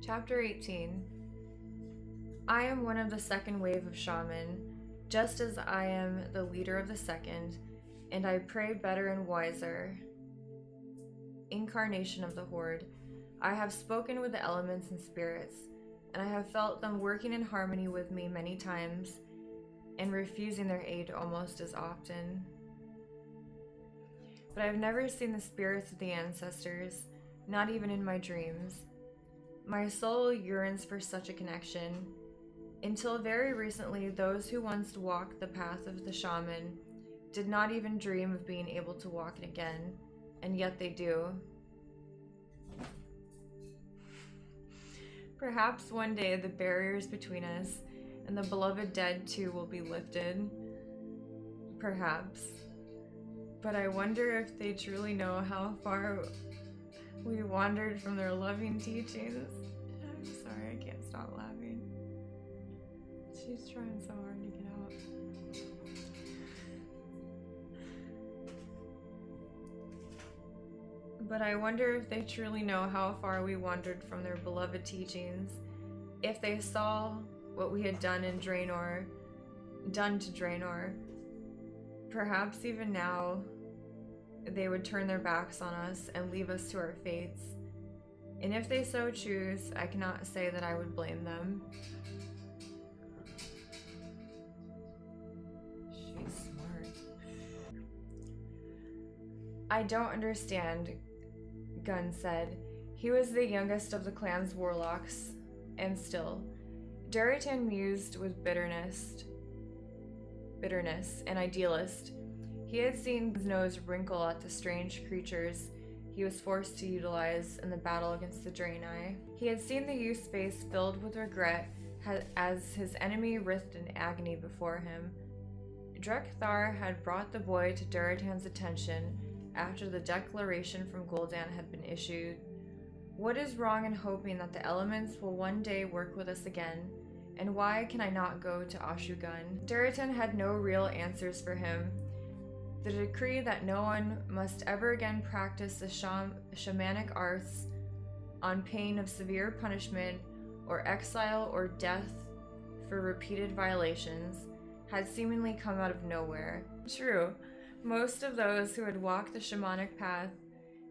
Chapter 18. I am one of the second wave of shaman, just as I am the leader of the second, and I pray better and wiser. Incarnation of the Horde. I have spoken with the elements and spirits, and I have felt them working in harmony with me many times, and refusing their aid almost as often. But I have never seen the spirits of the ancestors, not even in my dreams. My soul yearns for such a connection. Until very recently, those who once walked the path of the shaman did not even dream of being able to walk it again, and yet they do. Perhaps one day the barriers between us and the beloved dead too will be lifted. Perhaps. But I wonder if they truly know how far we wandered from their loving teachings. I'm sorry, I can't stop laughing. She's trying so hard to get out. But I wonder if they truly know how far we wandered from their beloved teachings, if they saw what we had done to Draenor. Perhaps even now, they would turn their backs on us and leave us to our fates. And if they so choose, I cannot say that I would blame them. She's smart. I don't understand, Gunn said. He was the youngest of the clan's warlocks, and still. Duratan mused with bitterness, an idealist. He had seen his nose wrinkle at the strange creatures he was forced to utilize in the battle against the Draenei. He had seen the youth's face filled with regret as his enemy writhed in agony before him. Drekthar had brought the boy to Duratan's attention after the declaration from Gul'dan had been issued. What is wrong in hoping that the elements will one day work with us again? And why can I not go to Ashugun? Duratan had no real answers for him. The decree that no one must ever again practice the shamanic arts on pain of severe punishment or exile or death for repeated violations had seemingly come out of nowhere. True, most of those who had walked the shamanic path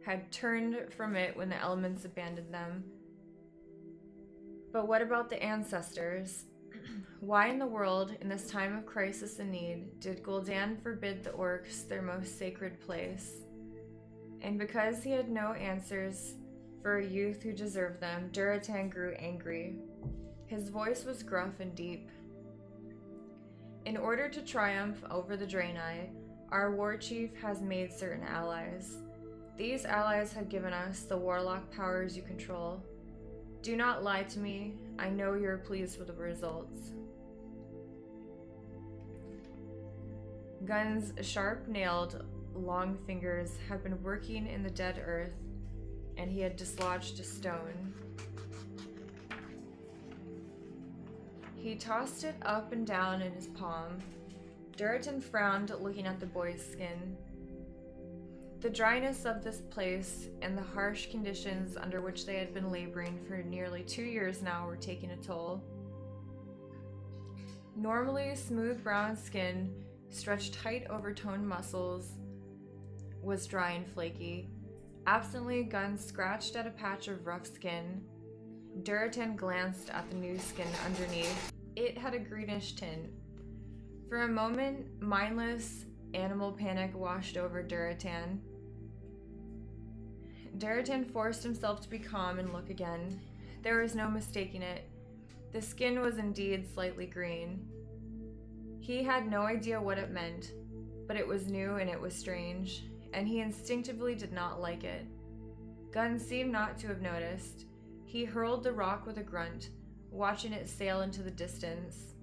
had turned from it when the elements abandoned them. But what about the ancestors? Why in the world, in this time of crisis and need, did Gul'dan forbid the orcs their most sacred place? And because he had no answers for a youth who deserved them, Duratan grew angry. His voice was gruff and deep. In order to triumph over the Draenei, our war chief has made certain allies. These allies have given us the warlock powers you control. Do not lie to me. I know you are pleased with the results. Gunn's sharp-nailed, long fingers had been working in the dead earth, and he had dislodged a stone. He tossed it up and down in his palm. Duratan frowned, looking at the boy's skin. The dryness of this place and the harsh conditions under which they had been laboring for nearly 2 years now were taking a toll. Normally smooth brown skin, stretched tight over toned muscles, was dry and flaky. Absently, Gunn scratched at a patch of rough skin. Duratan glanced at the new skin underneath. It had a greenish tint. For a moment, mindless animal panic washed over Duratan. Duratan forced himself to be calm and look again. There was no mistaking it. The skin was indeed slightly green. He had no idea what it meant, but it was new and it was strange, and he instinctively did not like it. Gunn seemed not to have noticed. He hurled the rock with a grunt, watching it sail into the distance.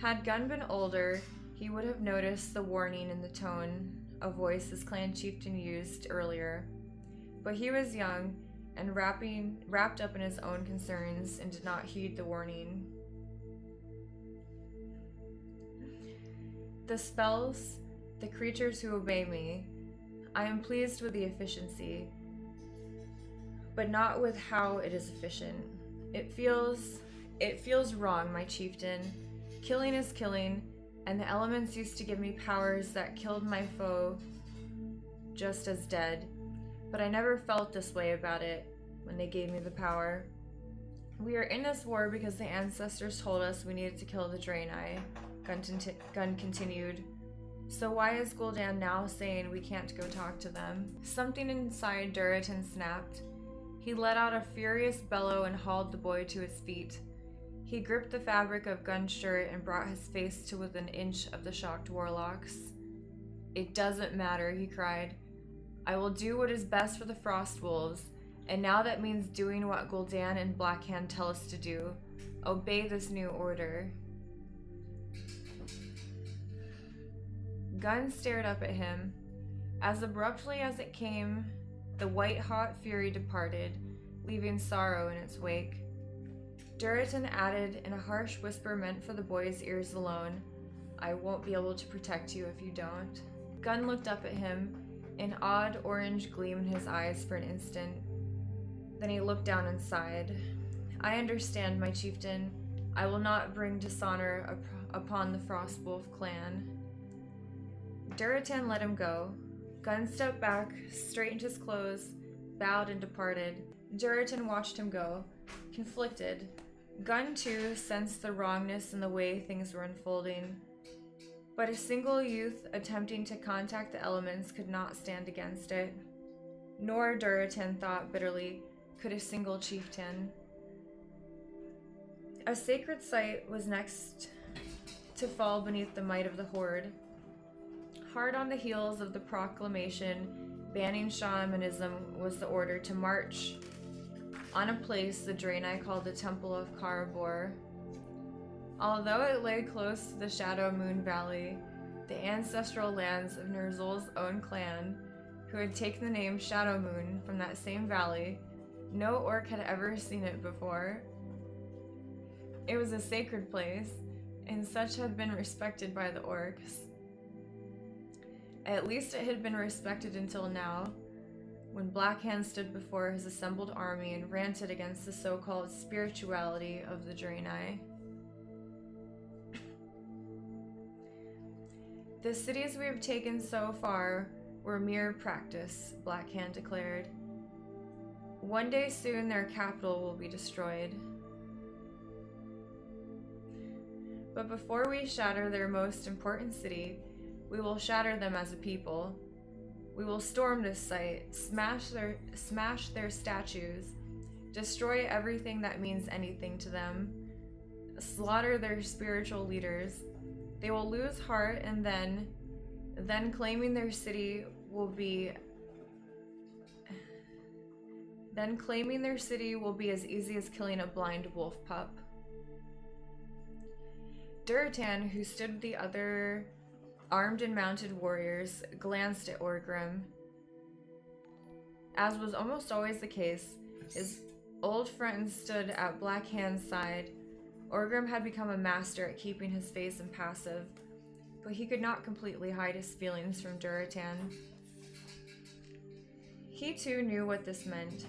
Had Gunn been older, he would have noticed the warning in the tone of voice his clan chieftain used earlier. But he was young and wrapped up in his own concerns and did not heed the warning. The spells, the creatures who obey me, I am pleased with the efficiency. but not with how it is efficient. It feels wrong, my chieftain. Killing is killing, and the elements used to give me powers that killed my foe just as dead. But I never felt this way about it when they gave me the power. We are in this war because the ancestors told us we needed to kill the Draenei, Gunn continued. So why is Gul'dan now saying we can't go talk to them? Something inside Duratin snapped. He let out a furious bellow and hauled the boy to his feet. He gripped the fabric of Gunn's shirt and brought his face to within an inch of the shocked warlocks. It doesn't matter, he cried. I will do what is best for the Frostwolves, and now that means doing what Gul'dan and Blackhand tell us to do. Obey this new order. Gunn stared up at him. As abruptly as it came, the white-hot fury departed, leaving sorrow in its wake. Duratin added in a harsh whisper meant for the boy's ears alone, I won't be able to protect you if you don't. Gunn looked up at him, an odd orange gleam in his eyes for an instant. Then he looked down and sighed. I understand, my chieftain. I will not bring dishonor upon the Frostwolf clan. Duratin let him go. Gunn stepped back, straightened his clothes, bowed and departed. Duratin watched him go, conflicted. Gunn, too, sensed the wrongness in the way things were unfolding. But a single youth attempting to contact the elements could not stand against it. Nor, Duratin thought bitterly, could a single chieftain. A sacred site was next to fall beneath the might of the Horde. Hard on the heels of the proclamation banning shamanism was the order to march on a place the Draenei called the Temple of Karabor. Although it lay close to the Shadow Moon Valley, the ancestral lands of Ner'zhul's own clan, who had taken the name Shadow Moon from that same valley, no orc had ever seen it before. It was a sacred place, and such had been respected by the orcs. At least it had been respected until now, when Blackhand stood before his assembled army and ranted against the so-called spirituality of the Draenei. The cities we have taken so far were mere practice, Blackhand declared. One day soon their capital will be destroyed. But before we shatter their most important city, we will shatter them as a people. We will storm this site, smash their statues, destroy everything that means anything to them, slaughter their spiritual leaders. They will lose heart, and then claiming their city will be as easy as killing a blind wolf pup. Duratin, who stood with the other armed and mounted warriors, glanced at Orgrim. As was almost always the case, his old friend stood at Blackhand's side. Orgrim had become a master at keeping his face impassive, but he could not completely hide his feelings from Duratin. He too knew what this meant.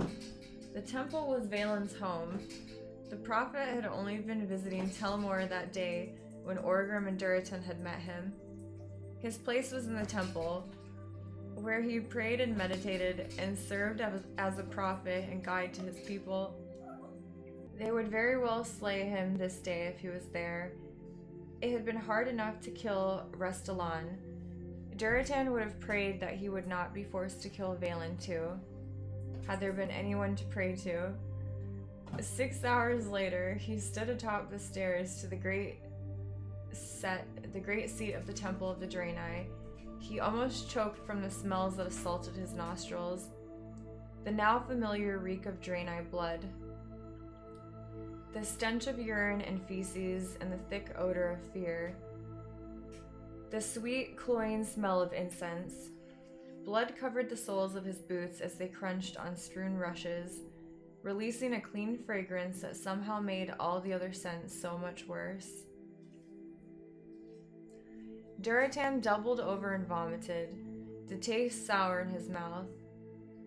The temple was Valen's home. The prophet had only been visiting Telmor that day when Orgrim and Duratin had met him. His place was in the temple, where he prayed and meditated and served as a prophet and guide to his people. They would very well slay him this day if he was there. It had been hard enough to kill Restalan. Duratin would have prayed that he would not be forced to kill Valen too, had there been anyone to pray to. 6 hours later, he stood atop the stairs to the great seat of the Temple of the Draenei. He almost choked from the smells that assaulted his nostrils. The now familiar reek of Draenei blood. The stench of urine and feces and the thick odor of fear. The sweet, cloying smell of incense. Blood covered the soles of his boots as they crunched on strewn rushes, releasing a clean fragrance that somehow made all the other scents so much worse. Duratin doubled over and vomited, the taste sour in his mouth.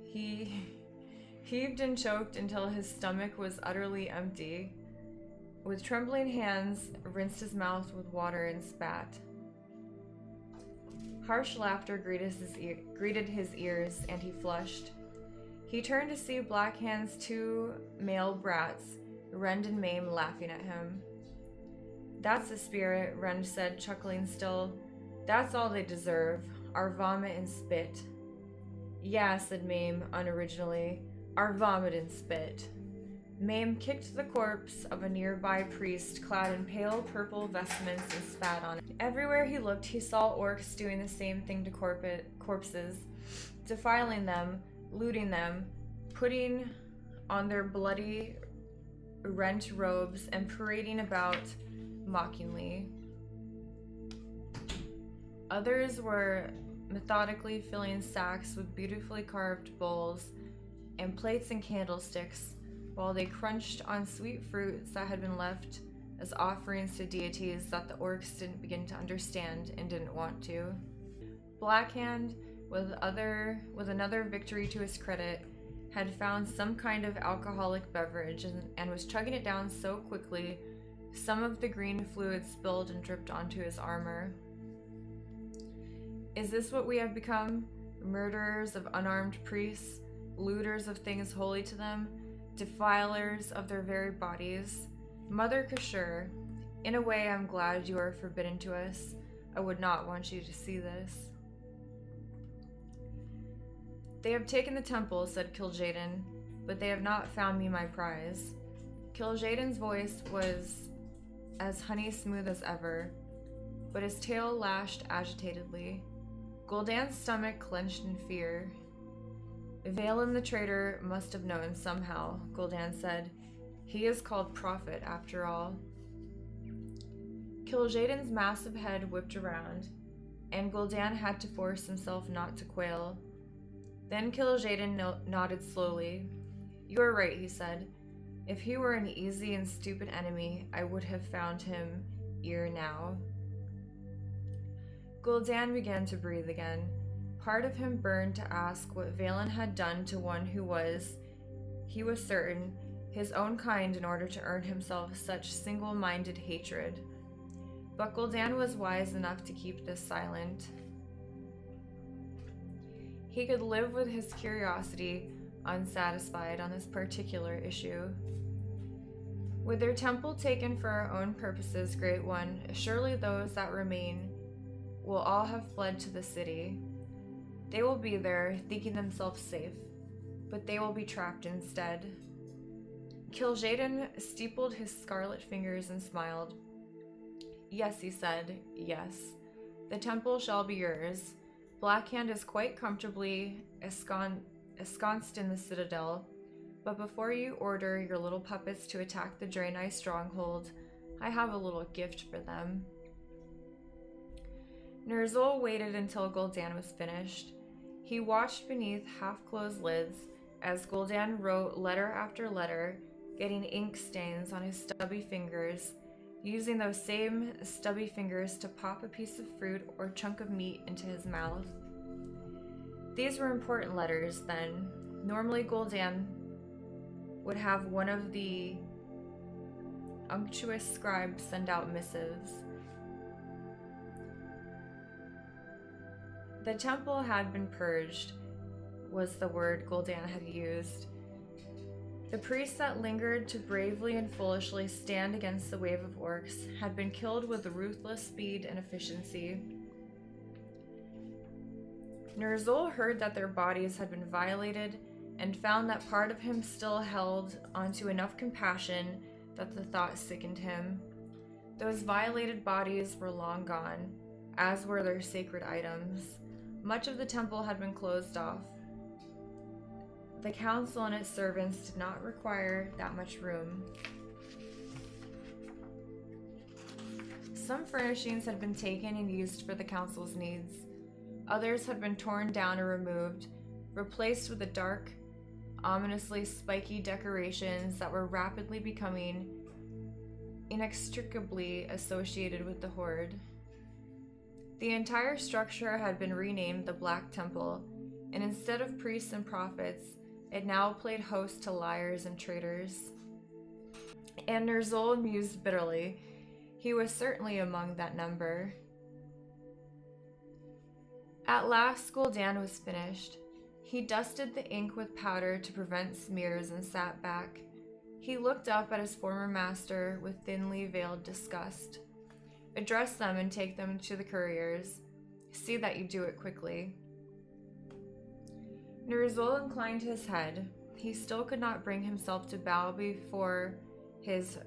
He heaved and choked until his stomach was utterly empty. With trembling hands, rinsed his mouth with water and spat. Harsh laughter greeted his ears, and he flushed. He turned to see Blackhand's two male brats, Rend and Mame, laughing at him. "That's the spirit," Rend said, chuckling still. "That's all they deserve, our vomit and spit." "Yeah," said Mame, unoriginally, "our vomit and spit." Mame kicked the corpse of a nearby priest clad in pale purple vestments and spat on it. Everywhere he looked, he saw orcs doing the same thing to corpses, defiling them, looting them, putting on their bloody, rent robes, and parading about mockingly. Others were methodically filling sacks with beautifully carved bowls and plates and candlesticks, while they crunched on sweet fruits that had been left as offerings to deities that the orcs didn't begin to understand and didn't want to. Blackhand, with another victory to his credit, had found some kind of alcoholic beverage and was chugging it down so quickly, some of the green fluid spilled and dripped onto his armor. "Is this what we have become? Murderers of unarmed priests, looters of things holy to them, defilers of their very bodies? Mother Kashur, in a way I'm glad you are forbidden to us. I would not want you to see this." "They have taken the temple," said Kil'jaeden, "but they have not found me my prize." Kil'jaeden's voice was as honey smooth as ever, but his tail lashed agitatedly. Gul'dan's stomach clenched in fear. "Valen the traitor must have known somehow," Gul'dan said. "He is called Prophet, after all." Kil'jaeden's massive head whipped around, and Gul'dan had to force himself not to quail. Then Kil'jaeden nodded slowly. "You are right," he said. "If he were an easy and stupid enemy, I would have found him ere now." Gul'dan began to breathe again. Part of him burned to ask what Valen had done to one who was, he was certain, his own kind in order to earn himself such single-minded hatred. But Gul'dan was wise enough to keep this silent. He could live with his curiosity unsatisfied on this particular issue. "With their temple taken for our own purposes, Great One, surely those that remain will all have fled to the city. They will be there, thinking themselves safe, but they will be trapped instead." Kil'jaeden steepled his scarlet fingers and smiled. "Yes," he said, "yes. The temple shall be yours. Blackhand is quite comfortably ensconced in the citadel, but before you order your little puppets to attack the Draenei stronghold, I have a little gift for them." Ner'zhul waited until Gul'dan was finished. He watched beneath half-closed lids as Gul'dan wrote letter after letter, getting ink stains on his stubby fingers, using those same stubby fingers to pop a piece of fruit or chunk of meat into his mouth. These were important letters, then. Normally Gul'dan would have one of the unctuous scribes send out missives. The temple had been purged, was the word Gul'dan had used. The priests that lingered to bravely and foolishly stand against the wave of orcs had been killed with ruthless speed and efficiency. Ner'zhul heard that their bodies had been violated and found that part of him still held onto enough compassion that the thought sickened him. Those violated bodies were long gone, as were their sacred items. Much of the temple had been closed off. The council and its servants did not require that much room. Some furnishings had been taken and used for the council's needs. Others had been torn down or removed, replaced with the dark, ominously spiky decorations that were rapidly becoming inextricably associated with the Horde. The entire structure had been renamed the Black Temple, and instead of priests and prophets, It now played host to liars and traitors. And Ner'zhul mused bitterly. He was certainly among that number. At last, Gul'dan was finished. He dusted the ink with powder to prevent smears and sat back. He looked up at his former master with thinly veiled disgust. Address them and take them to the couriers. See that you do it quickly. Ner'zhul inclined his head. He still could not bring himself to bow before his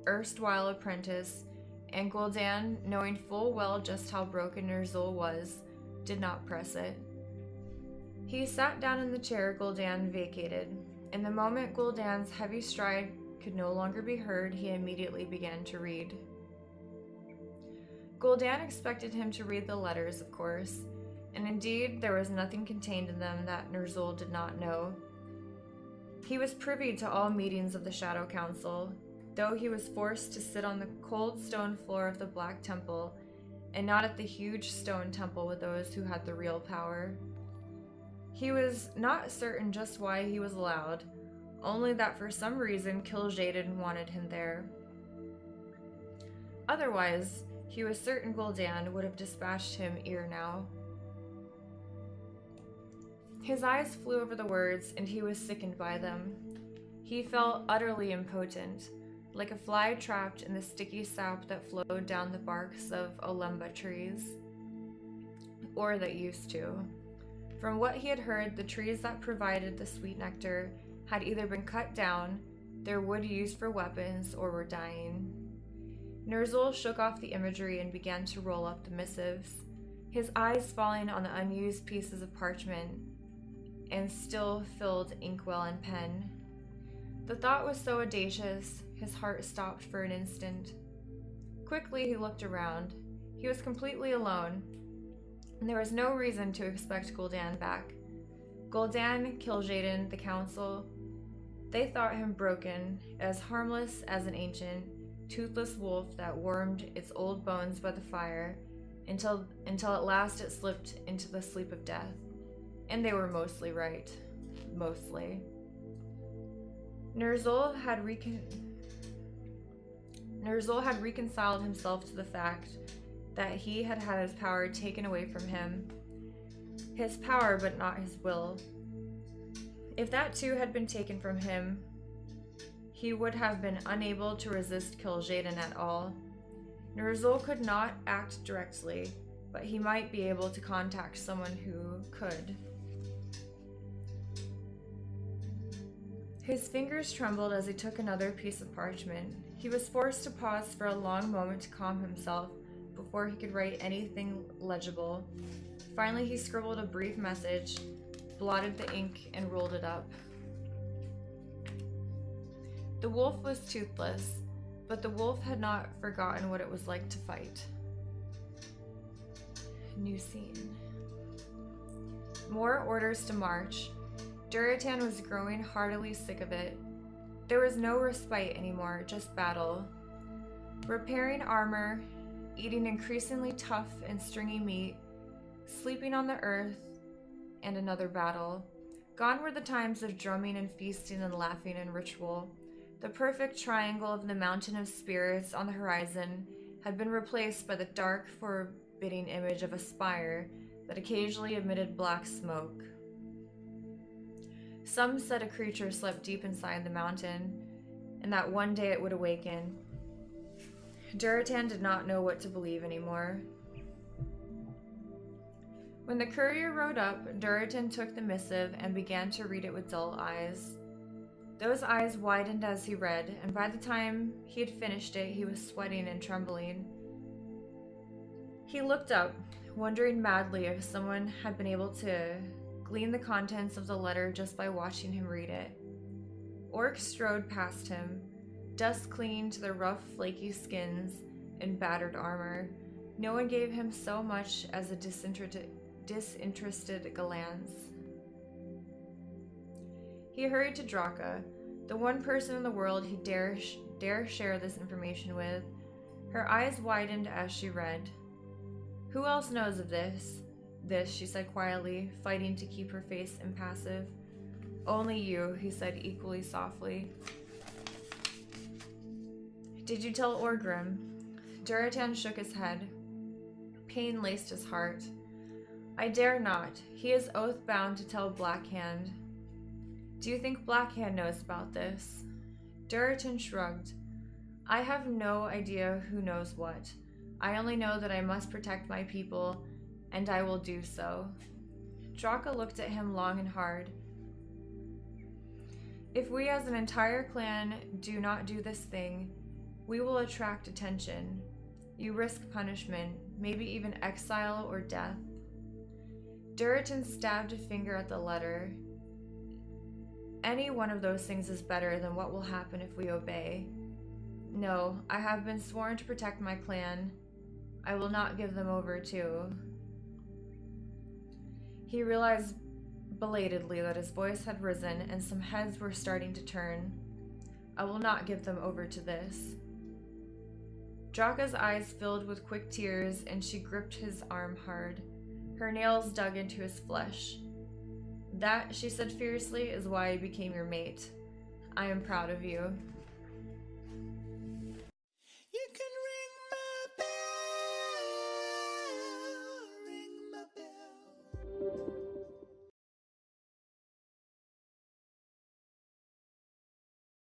erstwhile apprentice, and Gul'dan, knowing full well just how broken Ner'zhul was, did not press it. He sat down in the chair Gul'dan vacated. In the moment Gul'dan's heavy stride could no longer be heard, he immediately began to read. Gul'dan expected him to read the letters, of course, and indeed there was nothing contained in them that Ner'zhul did not know. He was privy to all meetings of the Shadow Council, though he was forced to sit on the cold stone floor of the Black Temple, and not at the huge stone temple with those who had the real power. He was not certain just why he was allowed, only that for some reason Kil'jaeden wanted him there. Otherwise, he was certain Gul'dan would have dispatched him ere now. His eyes flew over the words, and he was sickened by them. He felt utterly impotent, like a fly trapped in the sticky sap that flowed down the barks of Olemba trees. Or that used to. From what he had heard, the trees that provided the sweet nectar had either been cut down, their wood used for weapons, or were dying. Ner'zhul shook off the imagery and began to roll up the missives, his eyes falling on the unused pieces of parchment and still-filled inkwell and pen. The thought was so audacious, his heart stopped for an instant. Quickly he looked around. He was completely alone, and there was no reason to expect Gul'dan back. Gul'dan, Kil'jaeden, the council, they thought him broken, as harmless as an ancient, toothless wolf that wormed its old bones by the fire until at last it slipped into the sleep of death. And they were mostly right. Mostly. Ner'zhul had reconciled himself to the fact that he had had his power taken away from him. His power, but not his will. If that too had been taken from him, he would have been unable to resist Kil'jaeden at all. Ner'zhul could not act directly, but he might be able to contact someone who could. His fingers trembled as he took another piece of parchment. He was forced to pause for a long moment to calm himself before he could write anything legible. Finally, he scribbled a brief message, blotted the ink, and rolled it up. The wolf was toothless, but the wolf had not forgotten what it was like to fight. New scene. More orders to march. Durotan was growing heartily sick of it. There was no respite anymore, just battle. Repairing armor, eating increasingly tough and stringy meat, sleeping on the earth, and another battle. Gone were the times of drumming and feasting and laughing and ritual. The perfect triangle of the mountain of spirits on the horizon had been replaced by the dark, forbidding image of a spire that occasionally emitted black smoke. Some said a creature slept deep inside the mountain, and that one day it would awaken. Durotan did not know what to believe anymore. When the courier rode up, Durotan took the missive and began to read it with dull eyes. Those eyes widened as he read, and by the time he had finished it, he was sweating and trembling. He looked up, wondering madly if someone had been able to glean the contents of the letter just by watching him read it. Orcs strode past him, dust clinging to their rough, flaky skins and battered armor. No one gave him so much as a disinterested glance. He hurried to Draka, the one person in the world he dare share this information with. Her eyes widened as she read. "Who else knows of this?" This, she said quietly, fighting to keep her face impassive. Only you, he said equally softly. Did you tell Orgrim? Duratan shook his head. Pain laced his heart. I dare not. He is oath-bound to tell Blackhand. Do you think Blackhand knows about this? Duratan shrugged. I have no idea who knows what. I only know that I must protect my people, and I will do so. Draka looked at him long and hard. If we as an entire clan do not do this thing, we will attract attention. You risk punishment, maybe even exile or death. Duratan stabbed a finger at the letter. Any one of those things is better than what will happen if we obey. No, I have been sworn to protect my clan. I will not give them over to... He realized belatedly that his voice had risen and some heads were starting to turn. I will not give them over to this. Draka's eyes filled with quick tears and she gripped his arm hard. Her nails dug into his flesh. That, she said fiercely, is why I became your mate. I am proud of you.